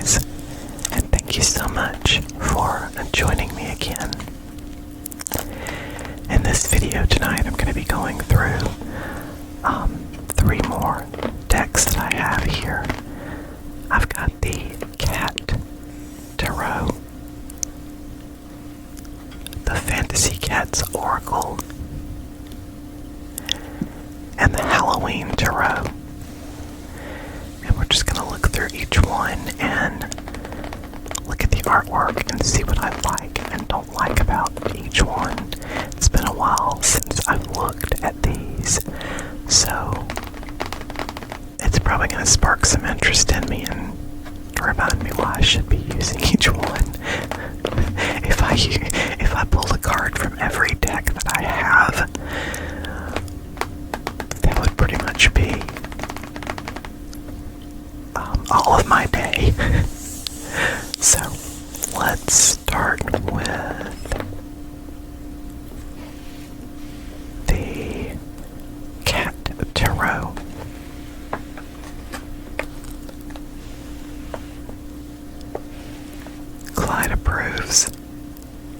pretties, and thank you so much for joining me again. In this video tonight, I'm going to be going through 3 more decks that I have here. I've got the Cat Tarot, the Fantasy Cats Oracle, and the Halloween Tarot. And we're just going to look through each one and look at the artwork and see what I like and don't like about each one. It's been a while since I've looked at these, so it's probably going to spark some interest in me and remind me why I should be using each one. If I pull a card from every deck that I have, that would pretty much be all of my day. So let's start with the Cat Tarot. Clyde approves.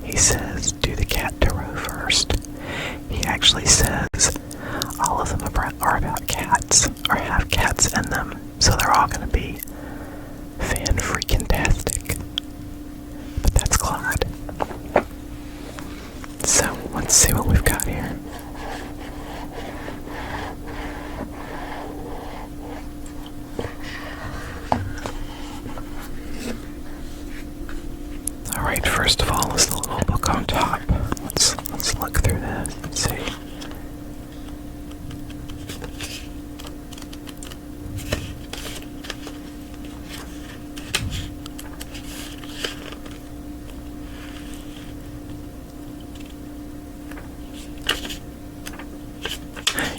He says, do the Cat Tarot first. He actually says all of them are about cats, or have cats in them, so they're all going to be fan-freaking-tastic. But that's Clyde. So, let's see what we've got here. Alright, first of all is the little book on top. Let's look through this and see.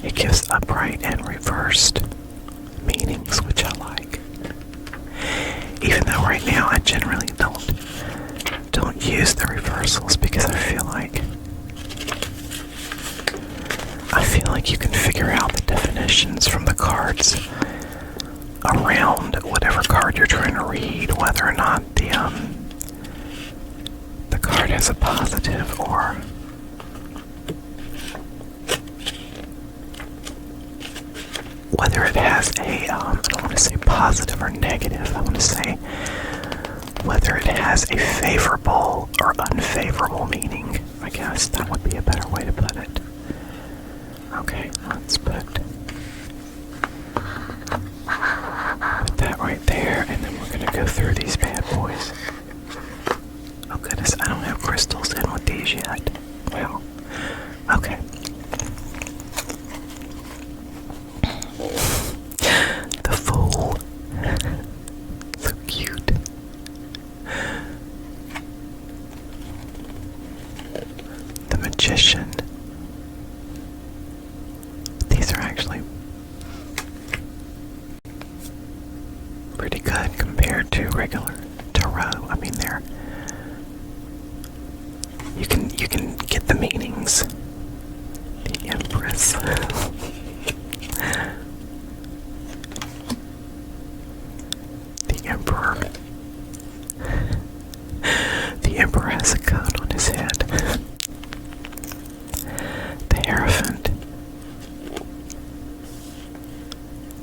It gives upright and reversed meanings, which I like. Even though right now I generally don't use the reversals because I feel like you can figure out the definitions from the cards around whatever card you're trying to read, whether or not the card has a positive or whether it has a, I don't want to say positive or negative, I want to say whether it has a favorable or unfavorable meaning. I guess that would be a better way to put it. Okay, let's put that right there, and then we're going to go through these bad boys. Oh goodness, I don't have crystals in with these yet. Well, okay. The Fool. So cute. The Magician. These are actually pretty good compared to regular tarot. I mean, you can get the meanings. The Empress. The Emperor. The Emperor has a cone on his head. The Hierophant.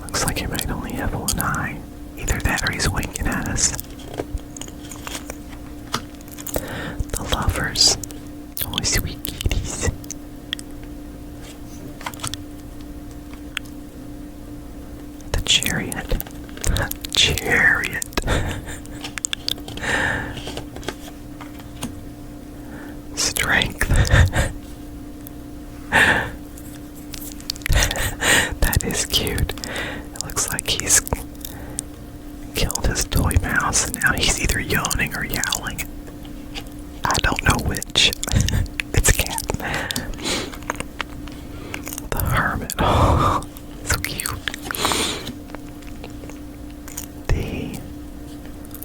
Looks like he might only have one eye. Either that or he's winking at us. The Lovers. Oh, sweet kitties. The Chariot. Chariot. Strength. That is cute. It looks like he's killed his toy mouse and now he's either yawning or yowling. I don't know which. It's a cat. The Hermit. Oh, so cute. The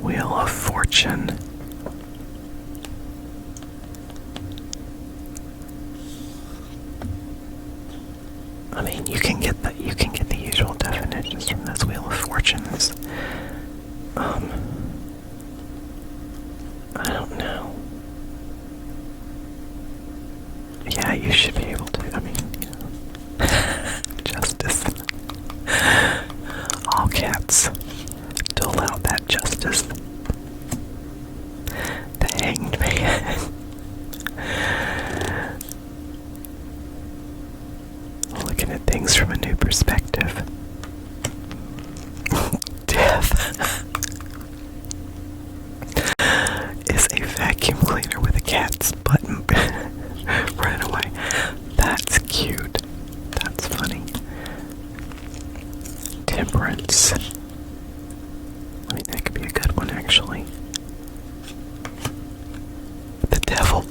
Wheel of Fortune. I mean, you can get the usual definitions from this Wheel of Fortunes. let's dole out that justice. The Hanged Man. Looking at things from a new perspective. Death is a vacuum cleaner with a cat's button running away. That's cute. That's funny. Temperance. I mean, that could be a good one, actually. The devil.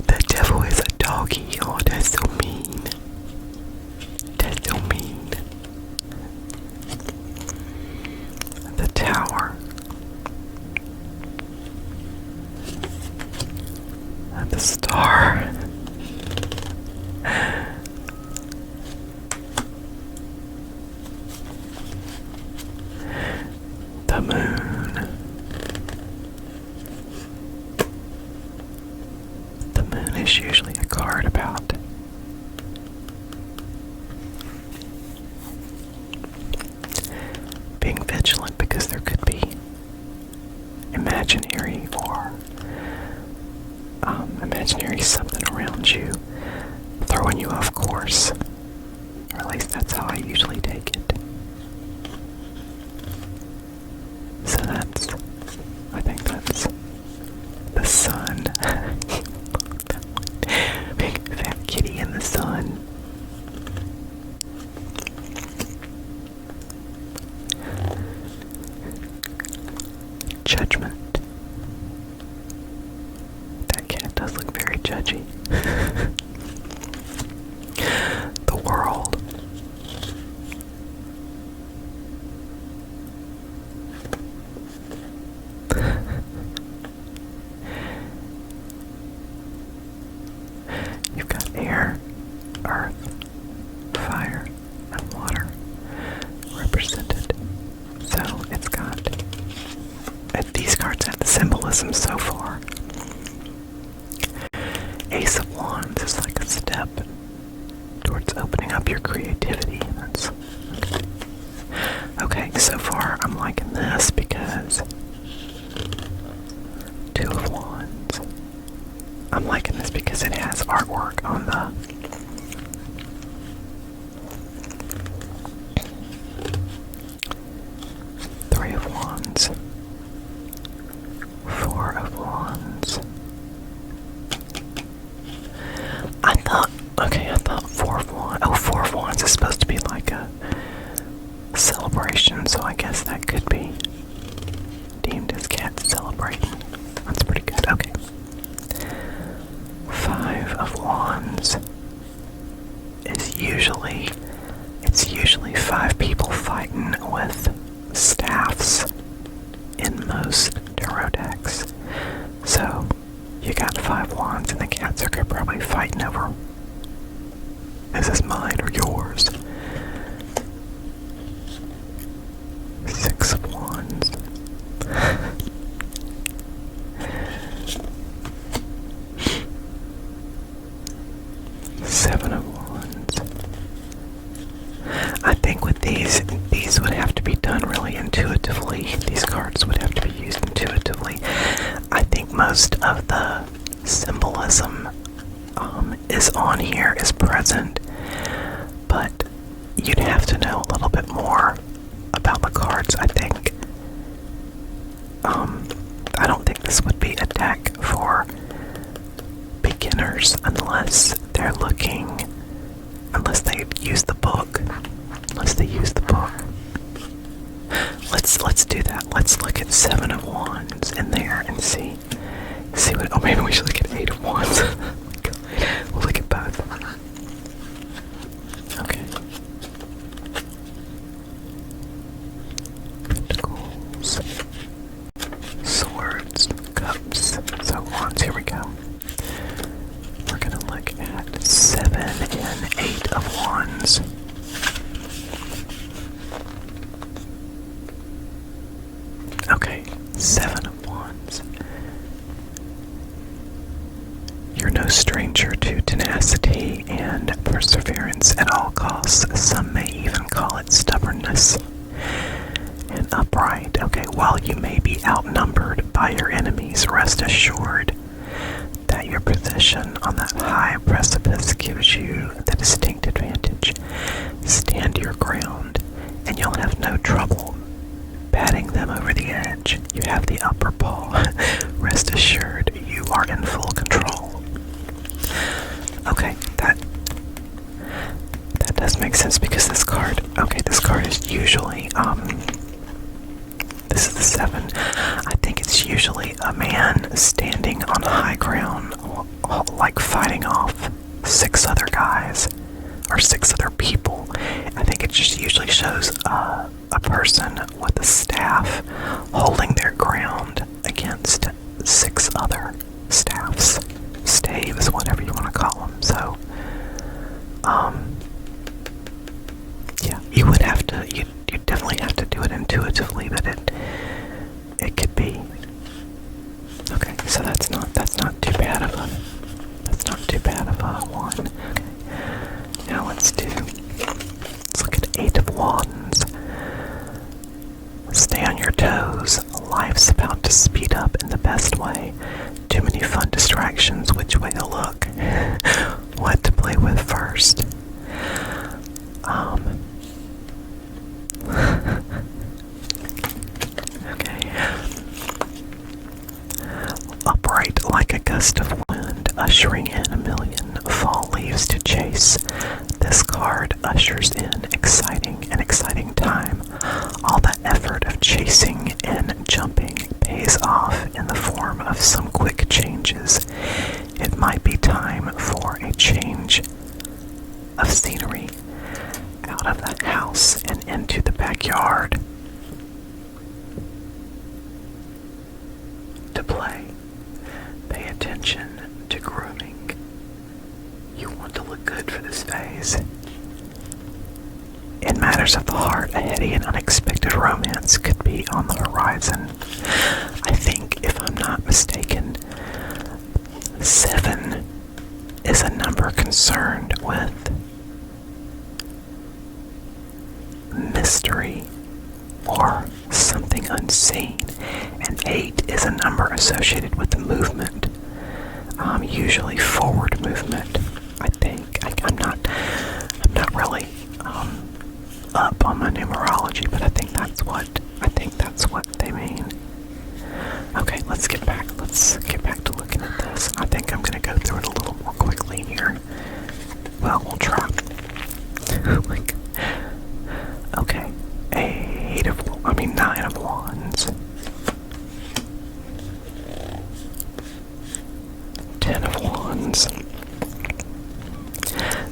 The devil is a doggy. Oh, that's so mean. That's so mean. The Tower. And the Star. The Moon. The Moon is usually a card about being vigilant, because there could be imaginary or imaginary something around you throwing you off course, or at least that's how I usually take it. So I think that's the Sun. Big fat kitty in the sun. Judgment. That cat does look very judgy. The World. You've got air, earth, fire, and water represented. So it's got, these cards have the symbolism so far. Ace of Wands is like a step towards opening up your creativity. That's okay. Okay, so far I'm liking this because Two of Wands. I'm liking this because it has artwork on the Three of Wands. Four of Wands. I thought Four of Wands. Oh, Four of Wands is supposed to be like a celebration, so I guess that could be deemed as cat celebrating. That's pretty good. Okay. Five of Wands is usually five people fighting with staffs in most tarot decks. So you got five wands and the cats are probably fighting over, is this mine or yours? Six of Wands. Seven of Wands. I think with these would have to be done really intuitively. These cards would have to be used intuitively. I think most of the symbolism is on here, is present, but you'd have to know a little bit more about the cards, I think. I don't think this would be a deck for beginners unless they use the book. Let's do that. Let's look at Seven of Wands in there and see what. Oh, maybe we should look at Eight of Wands. We'll look at both. Okay. Pentacles, swords, cups. So Wands. Here we go. We're gonna look at Seven and Eight of Wands. Okay, Seven of Wands. You're no no stranger to tenacity and perseverance at all costs. Some may even call it stubbornness. And upright. Okay, while you may be outnumbered by your enemies, rest assured that your position on that high precipice gives you the distinct advantage. Stand your ground, and you'll have no trouble batting them over the edge. You have the upper paw. Rest assured, you are in full control. Okay, that does make sense because this card is usually, this is the 7. I think it's usually a man standing on high ground, like fighting off 6 other guys, or 6 other people. I think it just usually shows a person with a staff holding their ground against 6 other staffs. Staves, whatever you want to call them. So, yeah, you would have to, you definitely have to do it intuitively, but it could be. Okay, so that's not too bad of a one. Okay. Now let's look at 8 of Wands. Stay on your toes. Life's about to speed up in the best way. Too many fun distractions. Which way to look? What to play with first? Okay. Upright like a gust of wind, ushering in a million fall leaves to chase. This card ushers in an exciting time. All the effort of chasing and jumping pays off in the form of some quick changes. It might be time for a change of scenery out of the house and into the backyard to play. Pay attention to grooming. You want to look good for this phase. In matters of the heart, a heady and unexpected romance could be on the horizon. I think, if I'm not mistaken, 7 is a number concerned with mystery or something unseen, and 8 is a number associated with movement, usually forward movement. I think I'm not really up on my numerology, but I think that's what they mean. Okay, let's get back to looking at this. I think I'm gonna go through it a little more quickly here. Well, we'll try. Okay, 9 of Wands. 10 of Wands.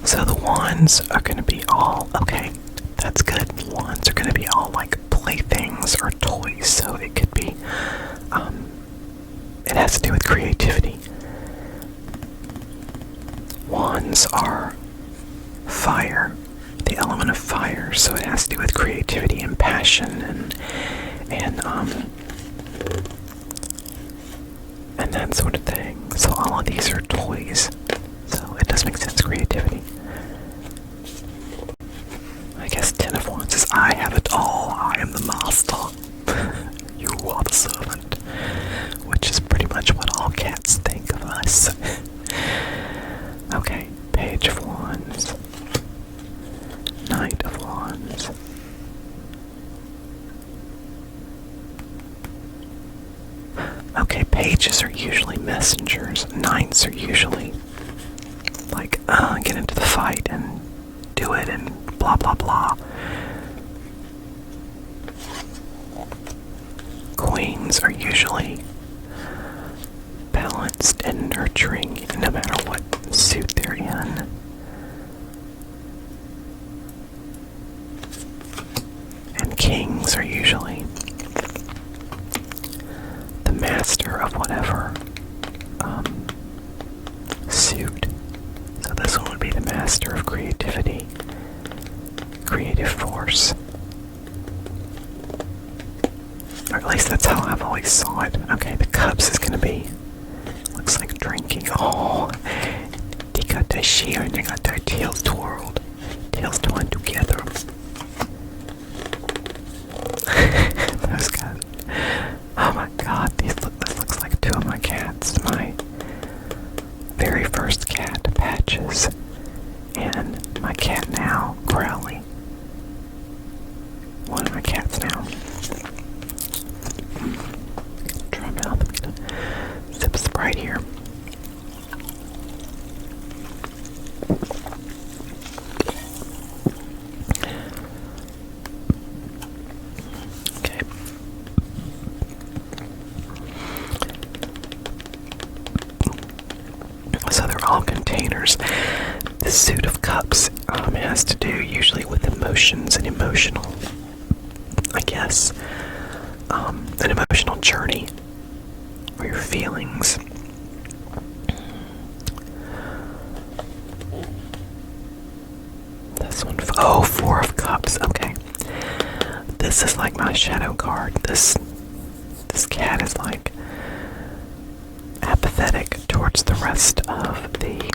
So the Wands are going to be all, okay, that's good. Wands are going to be all like playthings or toys, so it could be, it has to do with creativity. Wands are fire, the element of fire, so it has to do with creativity and passion and that sort of thing. So all of these are toys, so it does make sense, creativity. I guess 10 of Wands is I have it all, I am the master, you are the servant, which is pretty much what all cats think of us. Okay, Page of Wands, Knight of Wands. Okay, pages are usually messengers. Knights are usually like, get into the fight and do it and blah blah blah. Queens are usually balanced and nurturing no matter what suit they're in. And kings are usually the master of whatever suit. So this one would be the master of creativity, creative force. Or at least that's how I've always saw it. Okay, the cups is going to be, looks like drinking. Oh, they got their share and they got their tails twirled. Tails twined together. Those guys. Oh my god, this looks like two of my cats. My very first cat, Patches, and my cat now, Crowley. One of my cats now. Dry mouth. I'm gonna sip Sprite here. Okay. So they're all containers. This suit of cups has to do usually with emotions and emotional, I guess, an emotional journey or your feelings. This one, oh, Four of Cups. Okay, this is like my shadow card. This cat is like apathetic towards the rest of the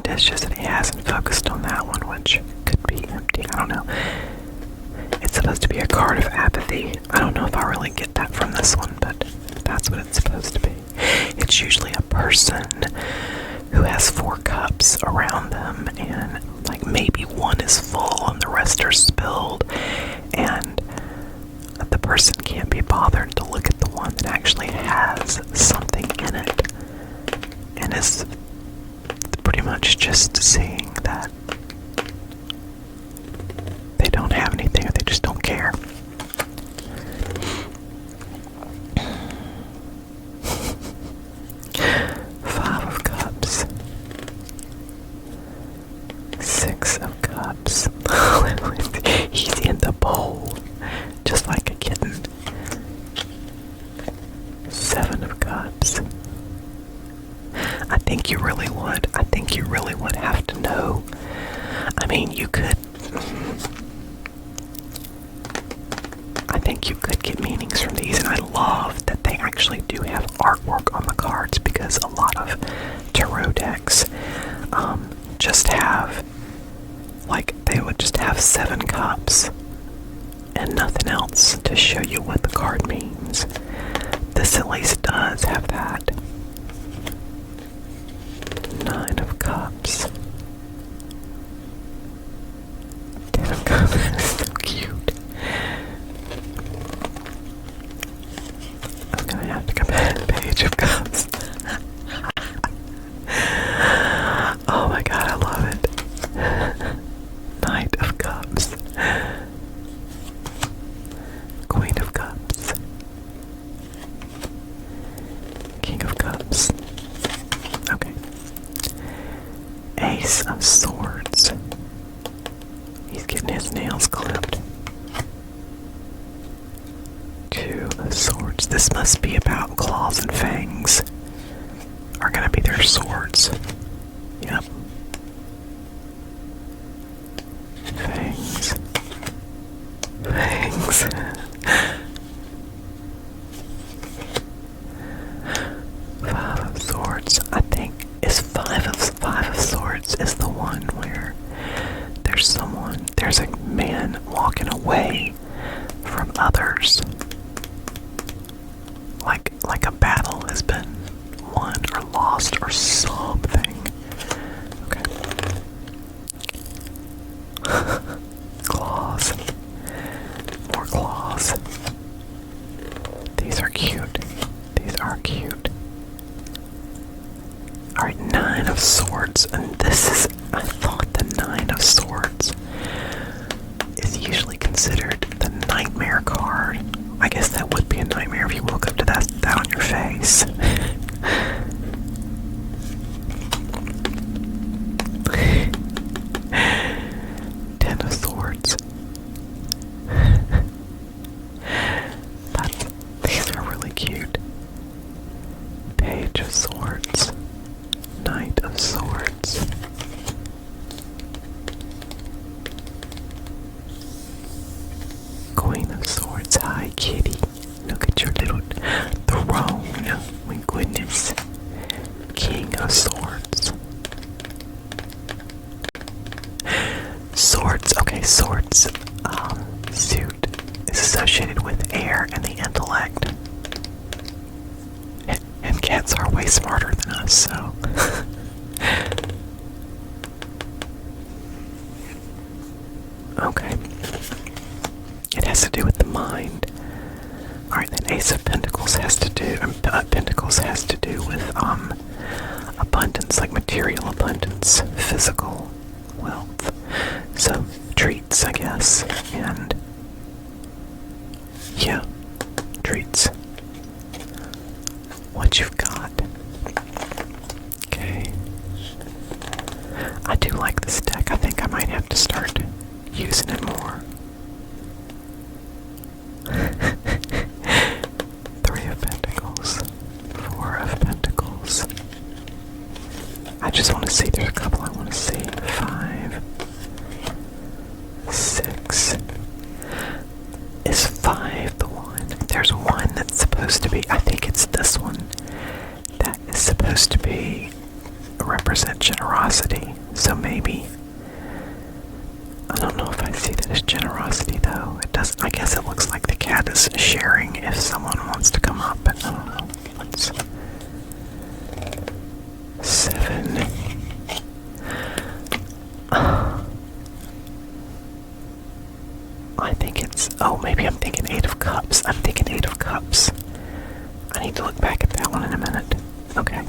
dishes, and he hasn't focused on that one, which could be empty. I don't know. It's supposed to be a card of apathy. I don't know if I really get that from this one, but that's what it's supposed to be. It's usually a person who has 4 cups around them, and like maybe one is full and the rest are spilled, and the person can't be bothered to look at the one that actually has something in it, and is pretty much just seeing that they don't have anything or they just don't care. Five of Cups. 6 of Cups. He's in the bowl, just like a kitten. 7 of Cups. I think you really would have to know. I mean, I think you could get meanings from these, and I love that they actually do have artwork on the cards, because a lot of tarot decks just have, like, they would just have 7 cups and nothing else to show you what the card means. This at least does have that. 9 of Cups. 10 of Cups. That's so cute. I'm gonna have to come back to Page of Cups. Oh my god, I love it. Knight of Cups. Queen of Cups. King of Cups. Okay. Ace of Swords. He's getting his nails clipped. 2 of Swords. This must be about claws and fangs. Are gonna be their swords. Yep. Fangs. Fangs. 5 of Swords. I think is 5 of Swords is the one where there's a man walking away from others. Like a battle has been won or lost or something. Okay. Claws. More claws. These are cute. These are cute. Alright, 9 of Swords. And this is, I thought the 9 of Swords is usually considered the nightmare card. I guess that would be a nightmare if you woke up to that on your face. 10 of Swords. These are really cute. Page of Swords. Knight of Swords. Queen of Swords. Hi, kitty. Look at your little throne. Wink, King of Swords. Swords, okay, swords suit is associated with air and the intellect. And cats are way smarter than us, so. Okay. It has to do with the mind. Alright, then Ace of Pentacles has to do, Pentacles has to do with, abundance, like material abundance, physical wealth. So, treats, I guess, and, yeah, treats. What you've got. Okay. I do like this deck. I think I might have to start using it more. 3 of Pentacles. 4 of Pentacles. I just want to see, there's a couple I want to see. 5. 6. Is 5 the one? There's one that's supposed to be, I think it's this one, that is supposed to be, represent generosity. So maybe, I don't know if I see that as generosity though. It doesn't, I guess it looks like the cat is sharing if someone wants to come up, but I don't know. Let's, 7. I think it's, oh, maybe I'm thinking 8 of Cups. I'm thinking 8 of Cups. I need to look back at that one in a minute. Okay.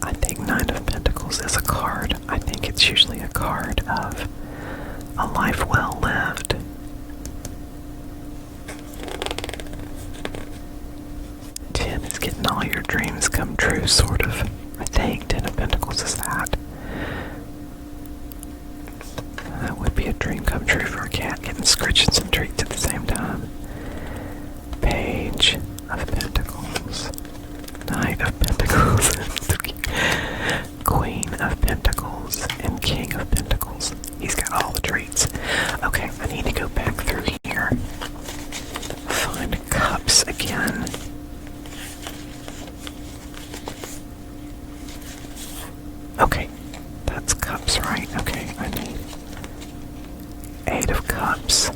I think 9 of Pentacles is a card. I think it's usually a card of a life well lived. 10 is getting all your dreams come true, sort of. I think 10 of Pentacles is that. That would be a dream come true for a cat, getting scritches and treats at the same time. Page of Pentacles. Knight of Pentacles. Queen of Pentacles. And King of Pentacles. He's got all the treats. Okay, I need to go back through here. Find Cups again. Okay, that's Cups, right? Okay, I need 8 of Cups.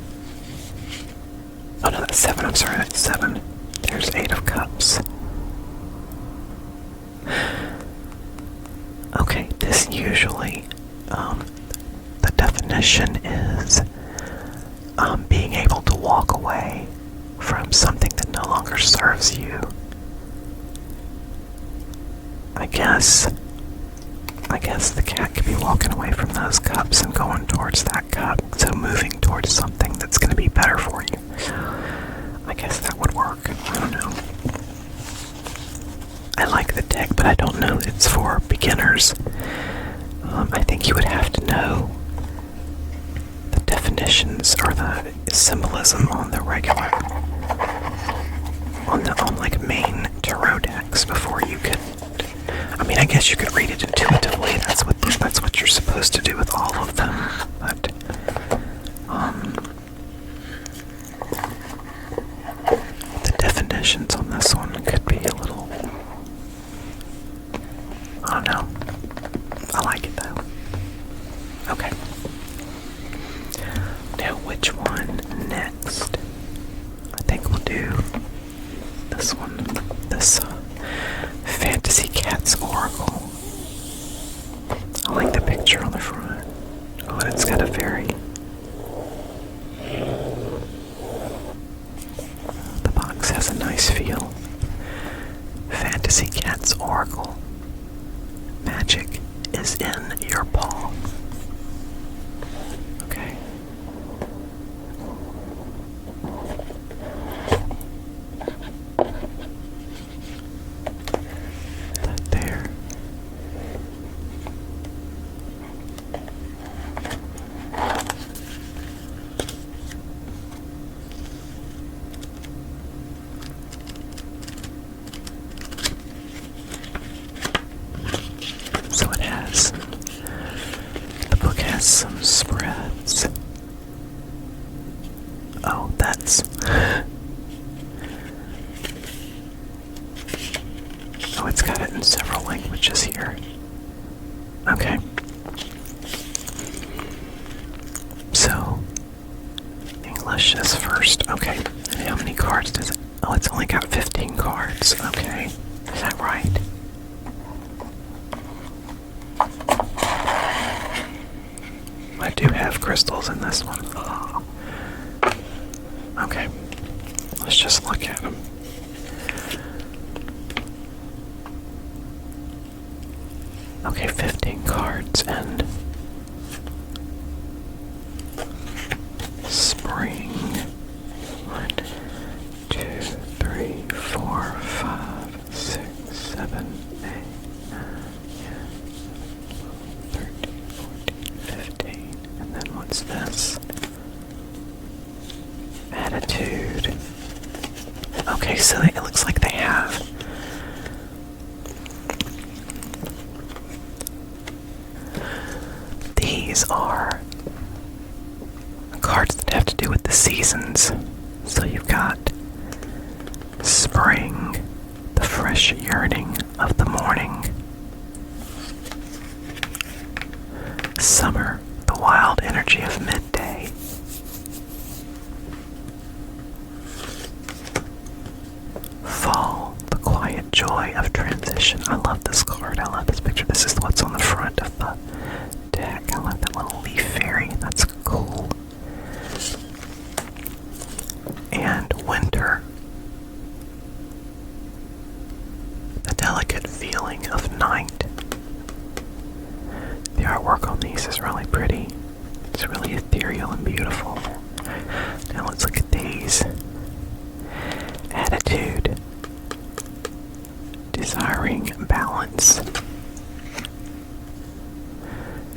Oh no, that's 7. I'm sorry, that's 7. There's 8 of Cups. Okay, this usually, the definition is being able to walk away from something that no longer serves you. I guess the cat could be walking away from those cups and going towards that cup, so moving towards something that's going to be better for you. I guess that would work. I don't know. I like the deck, but I don't know it's for beginners. I think you would have to know the definitions or the symbolism on the regular, on like main tarot decks before you could. I mean, I guess you could read it intuitively. That's what you're supposed to do with all of them. But the definitions on this one could be a little. I don't know. I like it though. Okay. Now, which one next? I think we'll do this one. This Fantasy Cats Oracle. I like the picture on the front. Oh, and it's got a very. The box has a nice feel. Fantasy Cats Oracle. Magic is in your paw. Okay. That there. So it has, the book has some spreads Oh, it's got it in several languages here. Okay. So, English is first. Okay. And how many cards does it? Oh, it's only got 15 cards. Okay. Is that right? I do have crystals in this one. Okay. Let's just look at them. Okay, 15 cards and spring. 1, 2, 3, 4, 5, 6, 7, 8, 9, 10, 13, 14, 15. And then what's this? Attitude. Okay, so it looks like they have these are cards that have to do with the seasons. So you've got spring, the fresh yearning of the morning. Summer, the wild energy of midday. Fall, the quiet joy of transition. I love this card. I love this picture. This is what's on the front of the deck. I love that little leaf fairy. That's cool. And winter. The delicate feeling of night. The artwork on these is really pretty. It's really ethereal and beautiful. Now let's look at these. Attitude. Desiring balance.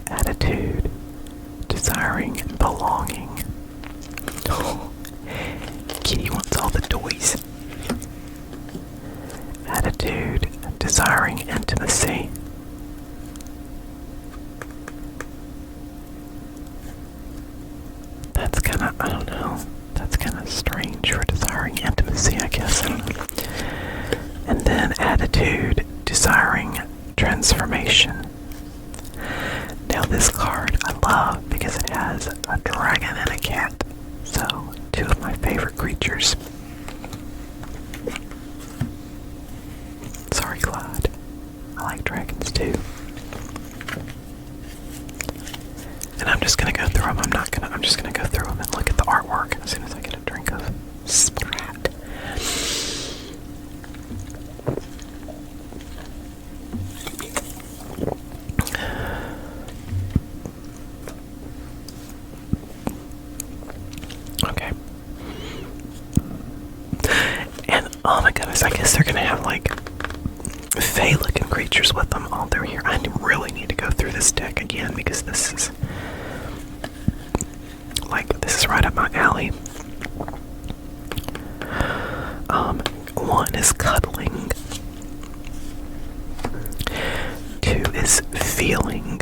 Attitude. Desiring belonging. Oh, Kitty wants all the toys. Attitude. Desiring intimacy. That's kind of, I don't know. That's kind of strange for desiring intimacy, I guess. I don't know. And then attitude, desiring transformation. Now this card I love because it has a dragon and a cat. So, two of my favorite creatures. Sorry, Clyde. I like dragons too. And I'm just gonna go through them. I'm just gonna go through them and look at the artwork as soon as I get a drink of Sprat. Okay. And oh my goodness, I guess they're gonna have like Fey-looking creatures with them all through here. I really need to go through this deck again because this is right up my alley. One is cuddling. 2 is feeling.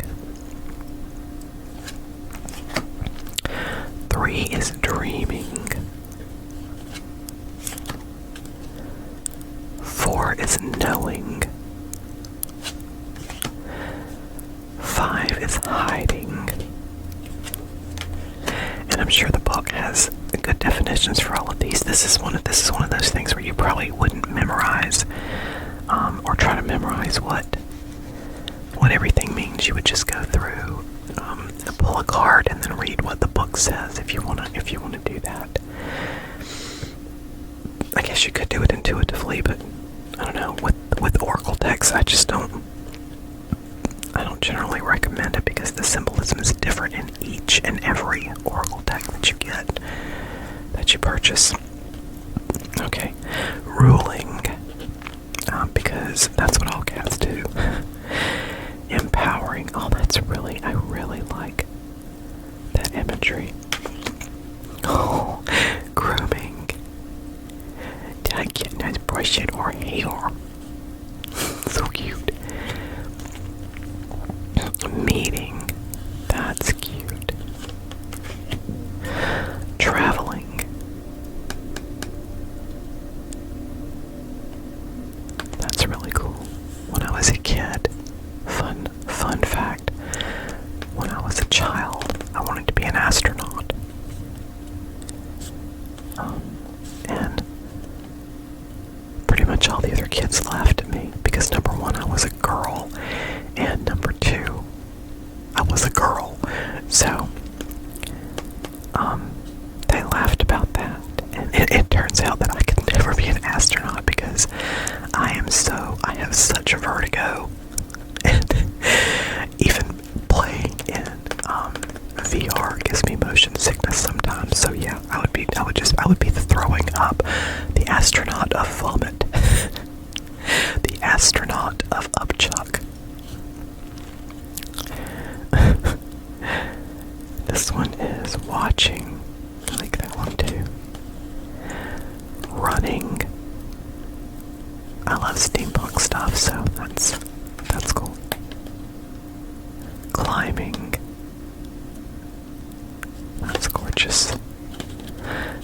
3 is dreaming. 4 is knowing. 5 is hiding. And I'm sure the book has good definitions for all of these. This is one of those things where you probably wouldn't memorize or try to memorize what everything means. You would just go through, pull a card, and then read what the book says if you want to do that. I guess you could do it intuitively, but I don't know. With Oracle decks, I don't generally recommend it because the symbolism is different in each and every Oracle deck that you get, that you purchase. Okay, ruling, because that's what all cats do. Empowering. Oh, I really like that imagery. Oh, grooming. Did I get a nice brush it or hair? So cute. Meeting. That's cute. Traveling. That's really cool. was a kid, fun fact, when I was a child, I wanted to be an astronaut. And pretty much all the other kids laughed at me because number one, I was a girl, and number two, I was a girl. So, they laughed about that. And it turns out that I could never be an astronaut because I have such vertigo. And even playing in VR gives me motion sickness sometimes. So yeah, I would be the throwing up, the astronaut of vomit, the astronaut of upchuck. This one is watching. I like that one too. Running. I love steampunk stuff, so that's cool. Climbing. That's gorgeous.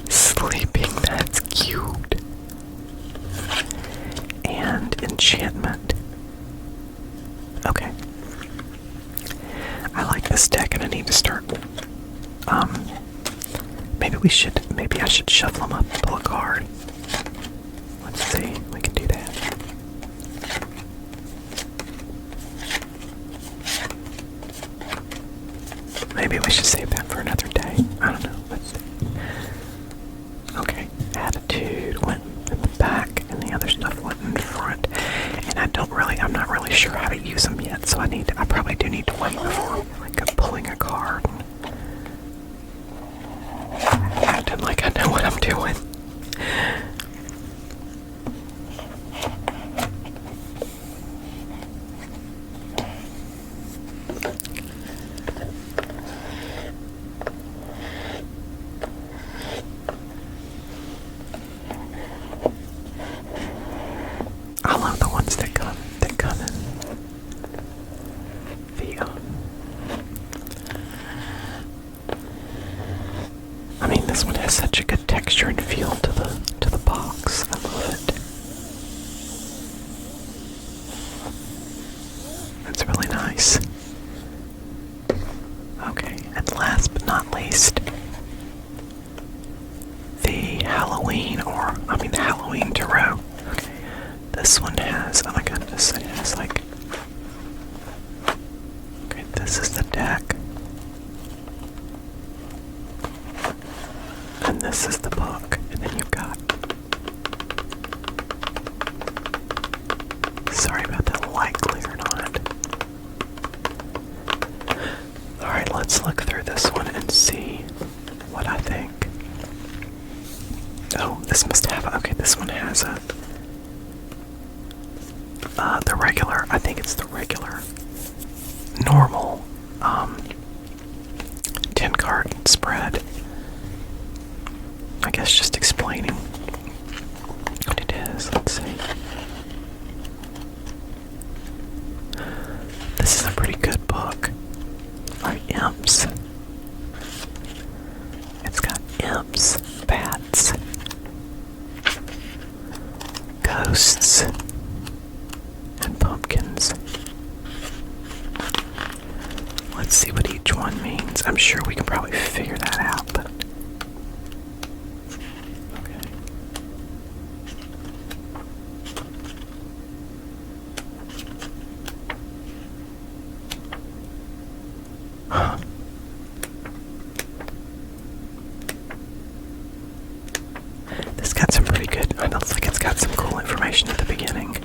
Sleeping, that's cute. And enchantment. Okay. I like this deck and I need to start. Maybe I should shuffle them up and pull a card. Let's see, we can do that. Maybe we should save that for another day. I don't know. Let's see. Okay, attitude went in the back and the other stuff went in front. And I'm not really sure how to use them yet, so I probably do need to wait before pulling a card. Acting like I know what I'm doing. I love the ones that come in the I mean, this one has such a good texture and feel to the box. I love it. It's really nice. Okay, and last but not least, the Halloween tarot. Okay, this one has, oh my goodness, it has like, okay, this is the deck. And this is the book, and then you've got, sorry about that light clearing on it. Alright, let's look through this one and see what I think. Oh, this must have, okay, this one has the regular, I think it's the regular, normal, 10 card spread. I guess just explaining what it is. Let's see. This is a pretty good book. Like imps. It's got imps, bats, ghosts, and pumpkins. Let's see what each one means. I'm sure we can probably figure that out, but this got some pretty good, it looks like it's got some cool information at the beginning.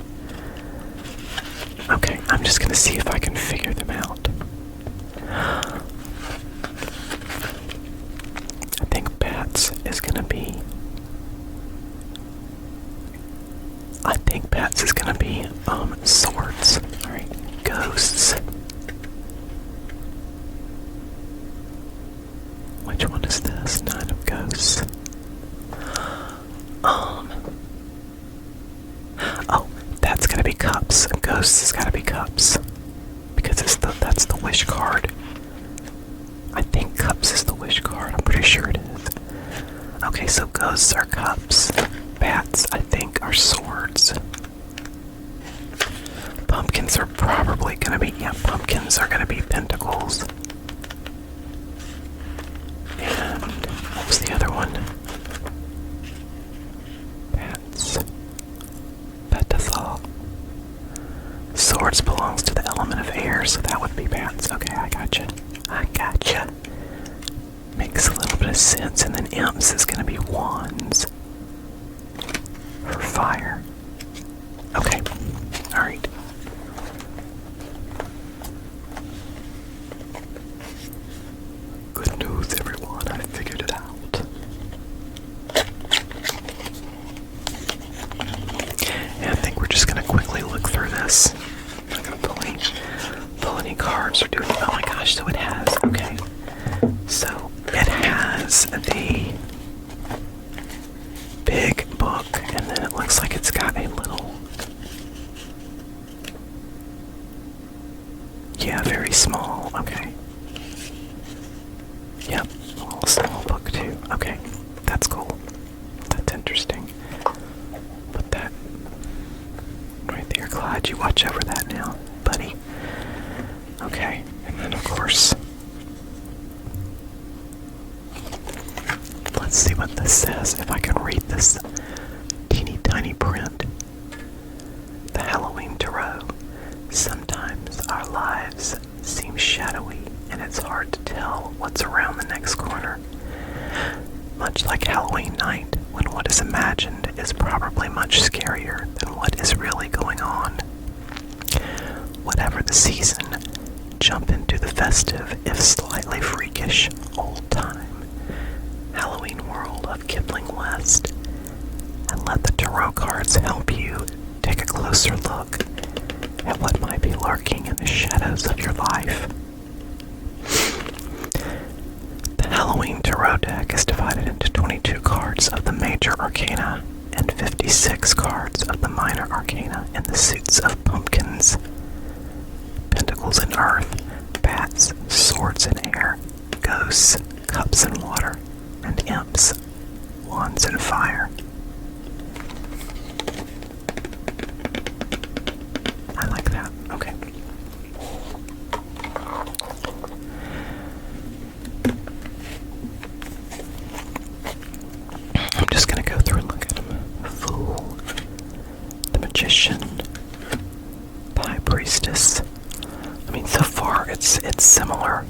Okay, I'm just gonna see if I can figure them out. I think bats is gonna be, swords. Alright, ghosts. Which one is this? Nine of ghosts. Oh, that's gonna be cups. Ghosts has gotta be cups. Because that's the wish card. I think cups is the wish card. I'm pretty sure it is. Okay, so ghosts are cups. Bats, I think, are swords. Pumpkins are probably gonna be, yeah, pumpkins are gonna be pentacles. And what was the other one? Bats. Batathal. Swords belongs to the element of air, so that would be bats. Okay, I gotcha. I gotcha. Makes a little bit of sense. And then imps is gonna be wands. For fire. Okay. Alright. Good news, everyone. I figured it out. And I think we're just going to quickly look through this. I'm not going to pull any cards or do anything. Oh my gosh, so it has. Okay. So it has the big book, and then it looks like it's got a little. Yeah, very small. Okay. Yep, a little small book too. Okay, that's cool. That's interesting. Put that right there, Clyde. You watch over that now, buddy. Okay, and then of course, let's see what this says. If I can read this teeny tiny print. The Halloween Tarot. Sometimes our lives seem shadowy, and it's hard to tell what's around the next corner. Much like Halloween night, when what is imagined is probably much scarier than what is really going on. Whatever the season, jump into the festive, if slightly freakish, old-time Halloween world of Kipling West, and let the tarot cards help you take a closer look at what might be lurking in the shadows of your life. The Halloween Tarot deck is divided into 22 cards of the major arcana and 56 cards of the minor arcana in the suits of pumpkins, pentacles and earth, bats, swords and air, ghosts, cups and water, and imps, wands and fire. I like that. Okay. I'm just gonna go through and look at them. Fool, the Magician, the High Priestess. I mean, so far it's similar.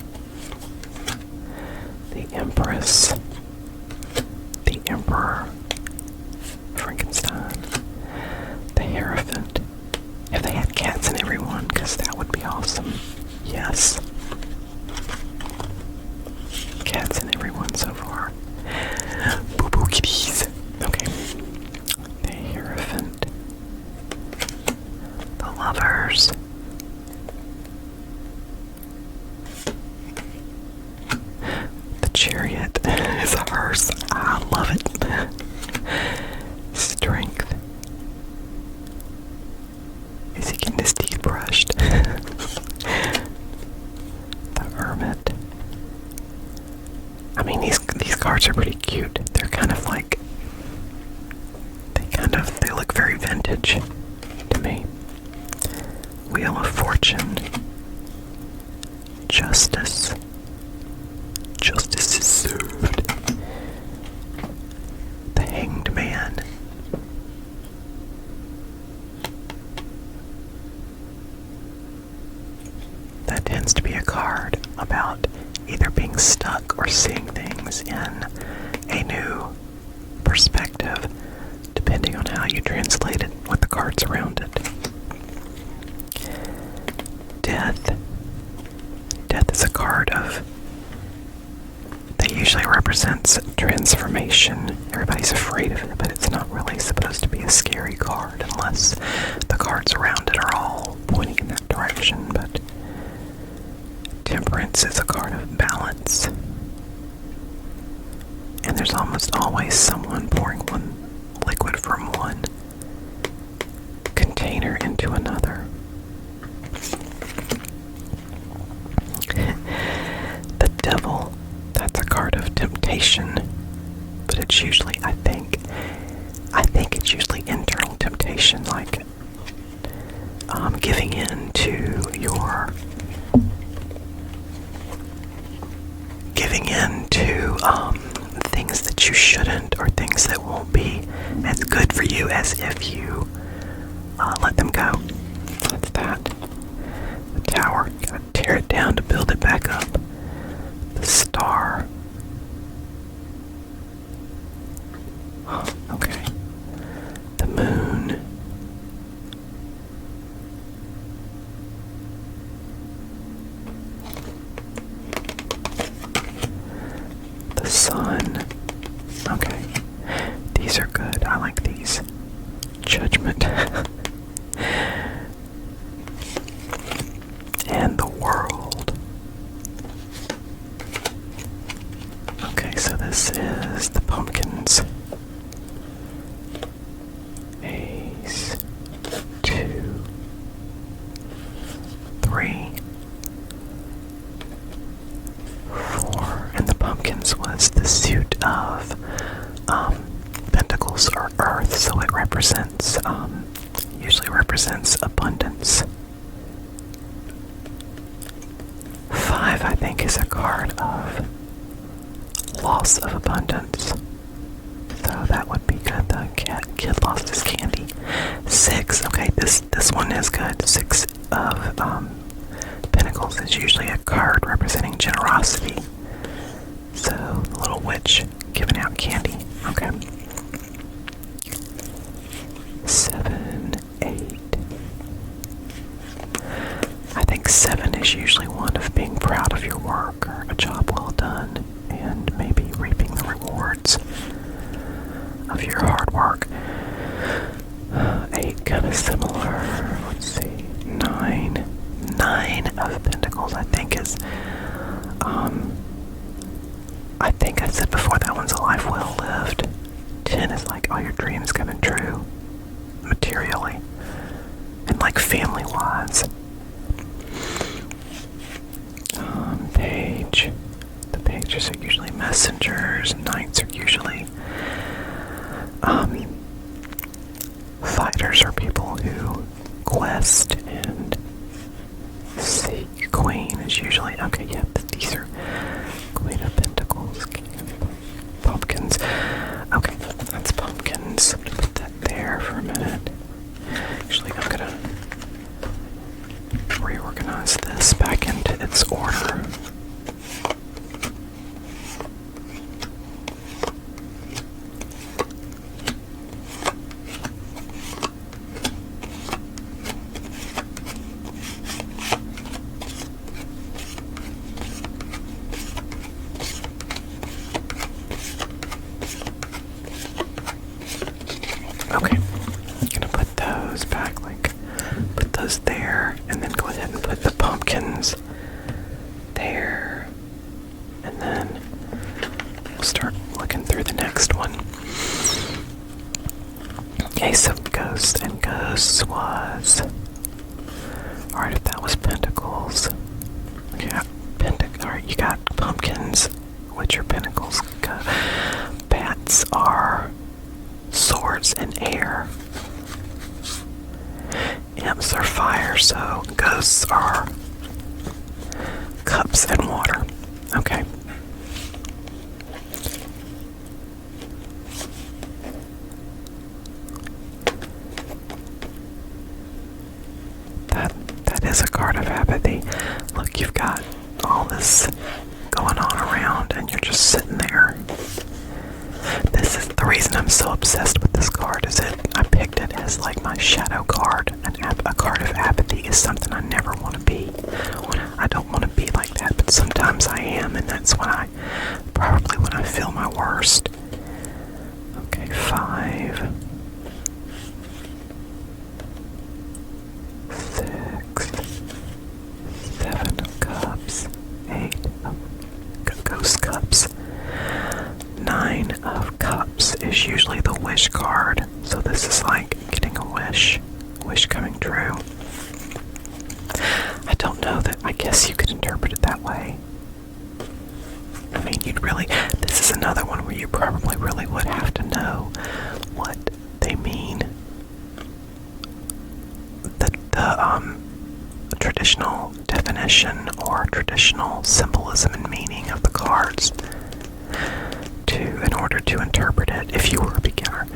The Empress, the Emperor, Frankenstein, the Hierophant. If they had cats in every one, because that would be awesome. Yes. Cats in every one so far. Boo boo kitties. Okay. The Hierophant. The Lovers. The Chariot is a hearse. I love it. Strength. Is he getting his teeth brushed? The Hermit. I mean, these cards are pretty cute. They're kind of like, they look very vintage to me. Wheel of Fortune. Justice. Justice is served. The Hanged Man. That tends to be a card about either being stuck or seeing things in a new perspective, depending on how you translate it with the cards around it. Death. Death is a card of, that usually represents transformation. Everybody's afraid of it, but it's not really supposed to be a scary card unless the cards around it are all pointing in that direction. But Temperance is a card of balance. And there's almost always someone pouring one liquid from one container into another. The Devil, that's a card of temptation, but it's usually, I think it's usually internal temptation, like giving in to your things that you shouldn't, or things that won't be as good for you as if you let them go. That's that. The tower, gotta tear it down to build it back up. The star. Okay. The moon. The sun. Okay. These are good. I like these. Judgment. And the world. Okay, so this is the pumpkins. Ace, 2, 3, 4, and the pumpkins was the suit of pentacles or earth, so it represents, usually represents abundance. 5, I think, is a card of loss of abundance. So that would be good. The kid lost his candy. 6, okay, this one is good. 6 of pentacles is usually a card representing generosity. So the little witch giving out candy. Okay. 7, 8. I think 7 is usually one of being proud of your work or a job well done, and maybe reaping the rewards of your hard work. 8, kind of similar. Let's see. 9. 9 of pentacles, I think, is I think I said before, that one's a life well lived. 10 is like all your dreams coming true materially and like family wise. Page. The pages are usually messengers. Knights are usually fighters, or people who quest and seek. Queen is usually, okay, yeah, these are Queen of Pentacles. Pumpkins. Okay, that's pumpkins. I'm gonna put that there for a minute. Actually, I'm gonna reorganize this back into its order. Okay, I'm gonna put those back, put those there, and then go ahead and put the pumpkins there, and then we'll start looking through the next one. Ace of Ghosts, and Ghosts was, alright, if that was Pentacles, yeah, alright, you got pumpkins, which are Pentacles. Bats are swords and air. Imps are fire, so ghosts are cups and water. Okay. That is a card of apathy. Look, you've got all this going on around and you're just sitting there. This is the reason I'm so obsessed with this card, is that I picked it as like my shadow card. A card of apathy is something I never want to be. I don't want to be like that, but sometimes I am, and that's probably when I feel my worst. Okay, 5, 6, 7 of cups, 8 of ghost cups. 9 of cups is usually the wish card, so this is like getting a wish coming true. I don't know, that I guess you could interpret it that way. I mean, this is another one where you probably really would have to know what they mean. The traditional definition or traditional symbolism and meaning of the cards in order to interpret it if you were a beginner.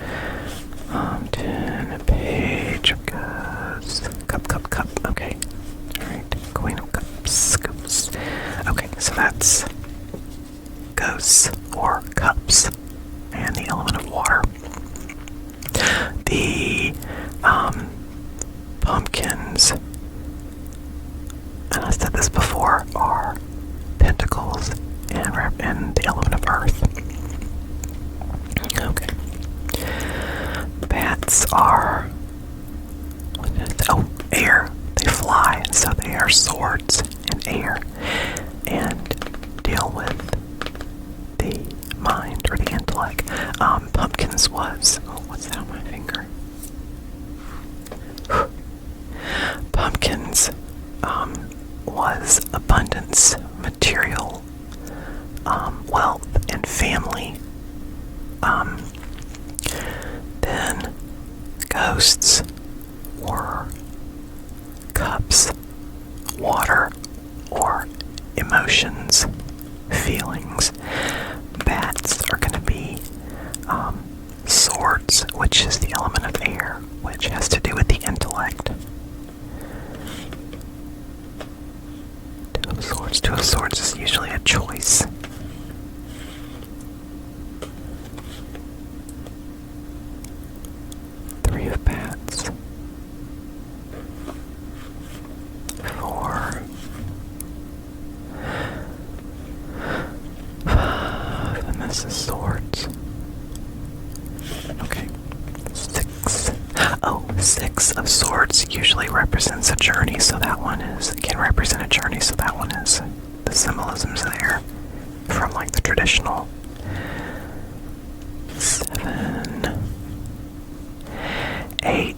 10, page of cups, cup, okay. Alright, queen of cups, scoops. Okay, so that's ghosts or cups and the element of water. The pumpkins, and I said this before, are pentacles and the element of earth. Okay. Bats are air. They fly, so they are swords and air, and deal with the mind or the intellect. Pumpkins was what's that on my finger? Pumpkins was abundance, material, wealth, and family. Then ghosts were cups, water, or emotions, feelings. Bats are going to be swords, which is the element of air, which has to do with the intellect. Two of swords is usually a choice. Three of bats. 4. 5, and this is swords. Okay. 6. Oh, 6 of swords usually represents a journey, so that one can represent a journey, so that one is the symbolism's there from like the traditional. 7. 8.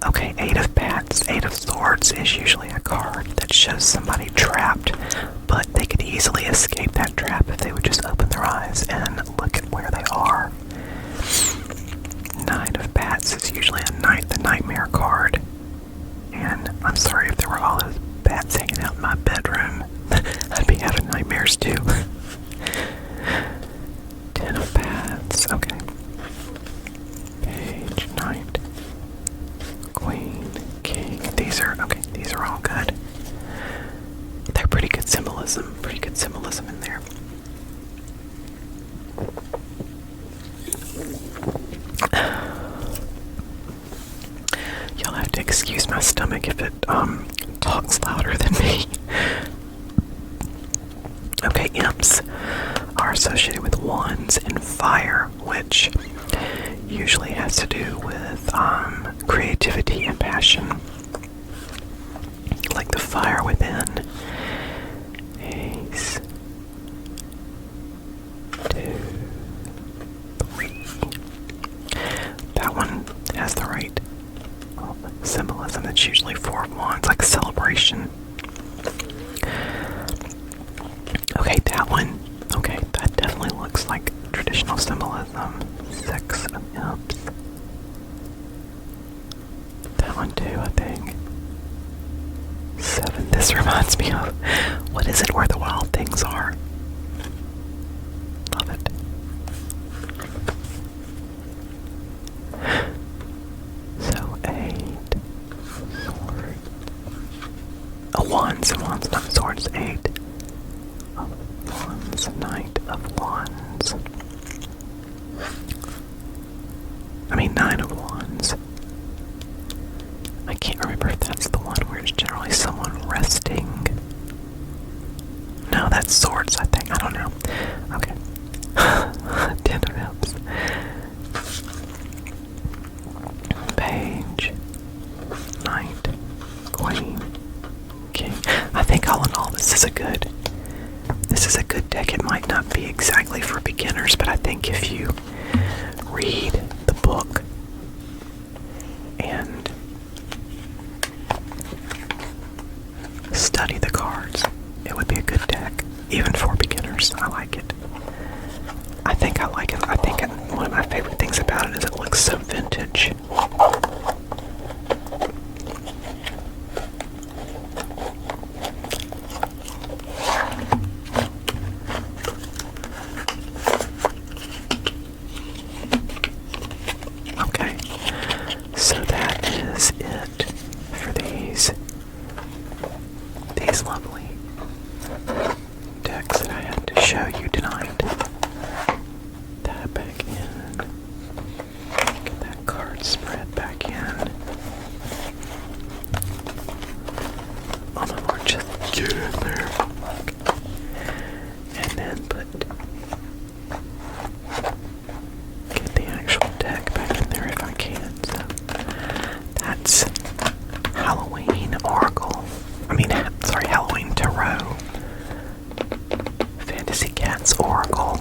Okay, 8 of bats, 8 of swords is usually a card that shows somebody trapped, but they could easily escape that trap if they would just open their eyes and look at where they are. 9 of bats is usually the nightmare card. And I'm sorry if there were all those bats hanging out in my bedroom. I'd be having nightmares too. 10 of bats, okay. Page, knight, queen, king. These are all good. They're pretty good symbolism in there. You'll have to excuse my stomach if it talks louder than me. Okay, imps are associated with wands and fire, which usually has to do with creativity and passion, like the fire within. Ace, 2, 3. That one has the right symbolism. That's usually 4 of wands, like a celebration. Okay, that one. Okay, that definitely looks like traditional symbolism. 6 of imps. That one too, I think. 7. This reminds me of, what is it, Where the Wild Things Are? Love it. So 8. Sword. Oh, wands, not swords. 8. Of wands, knight of wands. 9 of wands. I can't remember if that's the one where it's generally someone resting. No, that's swords, I think. I don't know. Okay. 10 of imps. Page. Knight. Queen. King. I think all in all this is a good deck. It might not be exactly for beginners, but I think if you read the book and study the cards, it would be a good deck, even for beginners. I like it. I think one of my favorite things about it is it looks so vintage. there. And then get the actual deck back in there if I can. So that's Halloween Oracle. Halloween Tarot. Fantasy Cats Oracle.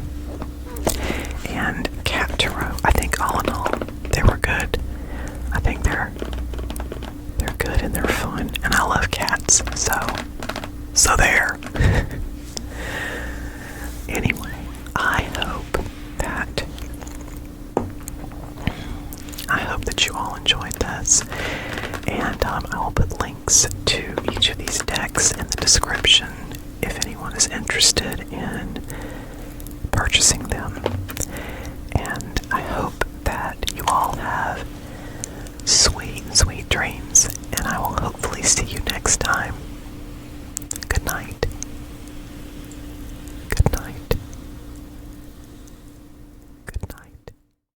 And Cat Tarot. I think all in all, they were good. I think they're good and they're fun. And I love cats, so there. Anyway, I hope that you all enjoyed this, and I will put links to each of these decks in the description if anyone is interested in purchasing them. And I hope